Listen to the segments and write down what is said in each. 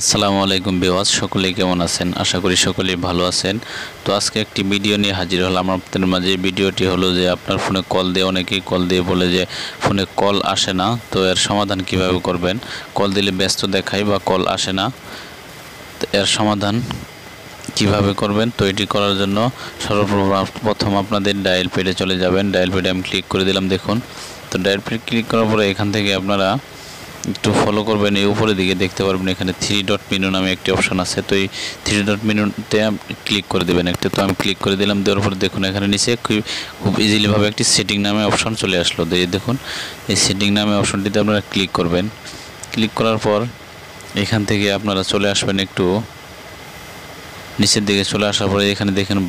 আসসালামু আলাইকুম ভিউয়ার্স, সকলেই কেমন আছেন? আশা করি সকলেই ভালো আছেন। তো আজকে একটি ভিডিও নিয়ে হাজির হলাম আপনাদের মাঝে। ভিডিওটি হলো যে আপনার ফোনে কল দিয়ে অনেকেই কল দিয়ে বলে যে ফোনে কল আসে না, তো এর সমাধান কিভাবে করবেন। কল দিলে ব্যস্ত দেখায় বা কল আসে না, তো এর সমাধান কিভাবে করবেন। তো এটি করার জন্য সর্বপ্রথম আপনাদের ডায়াল প্যাডে চলে যাবেন। ডায়াল প্যাডে আমি ক্লিক করে দিলাম, দেখুন। তো ডায়াল প্যাড ক্লিক করার পরে এখান থেকে আপনারা একটু ফলো করবেন। এই উপরের দিকে দেখতে পারবেন এখানে 3 ডট মেনু নামে একটি অপশন আছে। তো এই 3 ডট মেনুতে ক্লিক করে দেবেন একটা। তো আমি ক্লিক করে দিলাম, দেওয়ার পরে দেখুন এখানে নিচে খুব ইজিলিভাবে একটি সেটিং নামে অপশন চলে আসলো। তো এই দেখুন, এই সেটিং নামে অপশনটিতে আপনারা ক্লিক করবেন। ক্লিক করার পর এখান থেকে আপনারা চলে আসবেন একটু নিচের দিকে। চলে আসার পরে এখানে দেখেন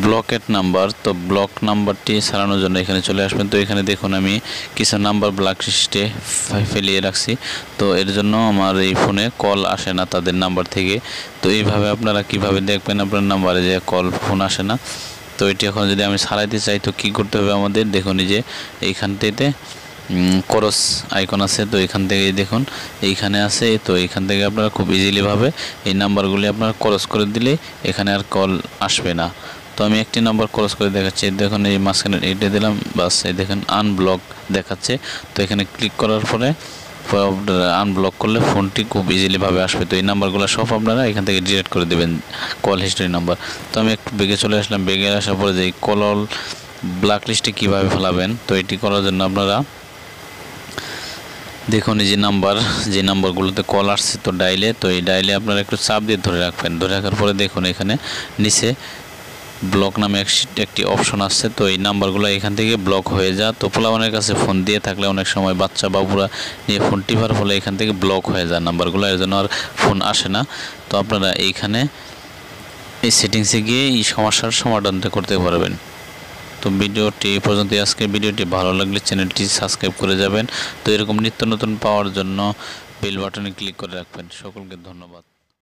ব্লকেট নাম্বার। তো ব্লক নাম্বারটি সারানোর জন্য এখানে চলে আসবেন। তো এখানে দেখুন আমি কিছু নাম্বার ব্ল্যাক লিস্টে ফেলিয়ে রাখছি। তো এর জন্য আমার এই ফোনে কল আসে না তাদের নাম্বার থেকে। তো এইভাবে আপনারা কিভাবে দেখবেন আপনার নাম্বারে যে কল ফোন আসে না। তো এটি এখন যদি আমি সারাইতে চাই তো কী করতে হবে আমাদের, দেখুন এই যে এইখানটিতে ক্রস আইকন আছে। তো এখান থেকে দেখুন এইখানে আছে। তো এইখান থেকে আপনারা খুব ইজিলিভাবে এই নাম্বারগুলি আপনারা ক্রস করে দিলে এখানে আর কল আসবে না। তো আমি একটি নাম্বার ক্রস করে দেখাচ্ছি, দেখুন এই মাঝখানে এইটা দিলাম, বাস এই দেখেন আনব্লক দেখাচ্ছে। তো এখানে ক্লিক করার পরে আনব্লক করলে ফোনটি খুব ইজিলিভাবে আসবে। তো এই নাম্বারগুলো সব আপনারা এখান থেকে ডিলিট করে দেবেন, কল হিস্ট্রি নাম্বার। তো আমি একটু বেগে চলে আসলাম। বেগে আসার পরে যে কল ব্ল্যাক লিস্টে কীভাবে ফেলাবেন, তো এটি করার জন্য আপনারা দেখুন এই যে নাম্বারগুলোতে কল আসছে তো ডাইলে, তো এই ডাইলে আপনারা একটু চাপ দিয়ে ধরে রাখবেন। ধরে রাখার পরে দেখুন এখানে নিচে ব্লক নামে একটি অপশন আসছে। তো এই নাম্বারগুলো এখান থেকে ব্লক হয়ে যা। তো পোলাপানের কাছে ফোন দিয়ে থাকলে অনেক সময় বাচ্চা বাবুরা নিয়ে ফোন টিপার ফলে এখান থেকে ব্লক হয়ে যায় নাম্বারগুলো, এর জন্য আর ফোন আসে না। তো আপনারা এইখানে এই সেটিংসে গিয়ে এই সমস্যার সমাধানটা করতে পারবেন। তো ভিডিওটি এই পর্যন্ত। আজকে ভিডিওটি ভালো লাগলে চ্যানেলটি সাবস্ক্রাইব করে যাবেন। তো এরকম নিত্য নতুন পাওয়ার জন্য বেল বাটনে ক্লিক করে রাখবেন। সকলকে ধন্যবাদ।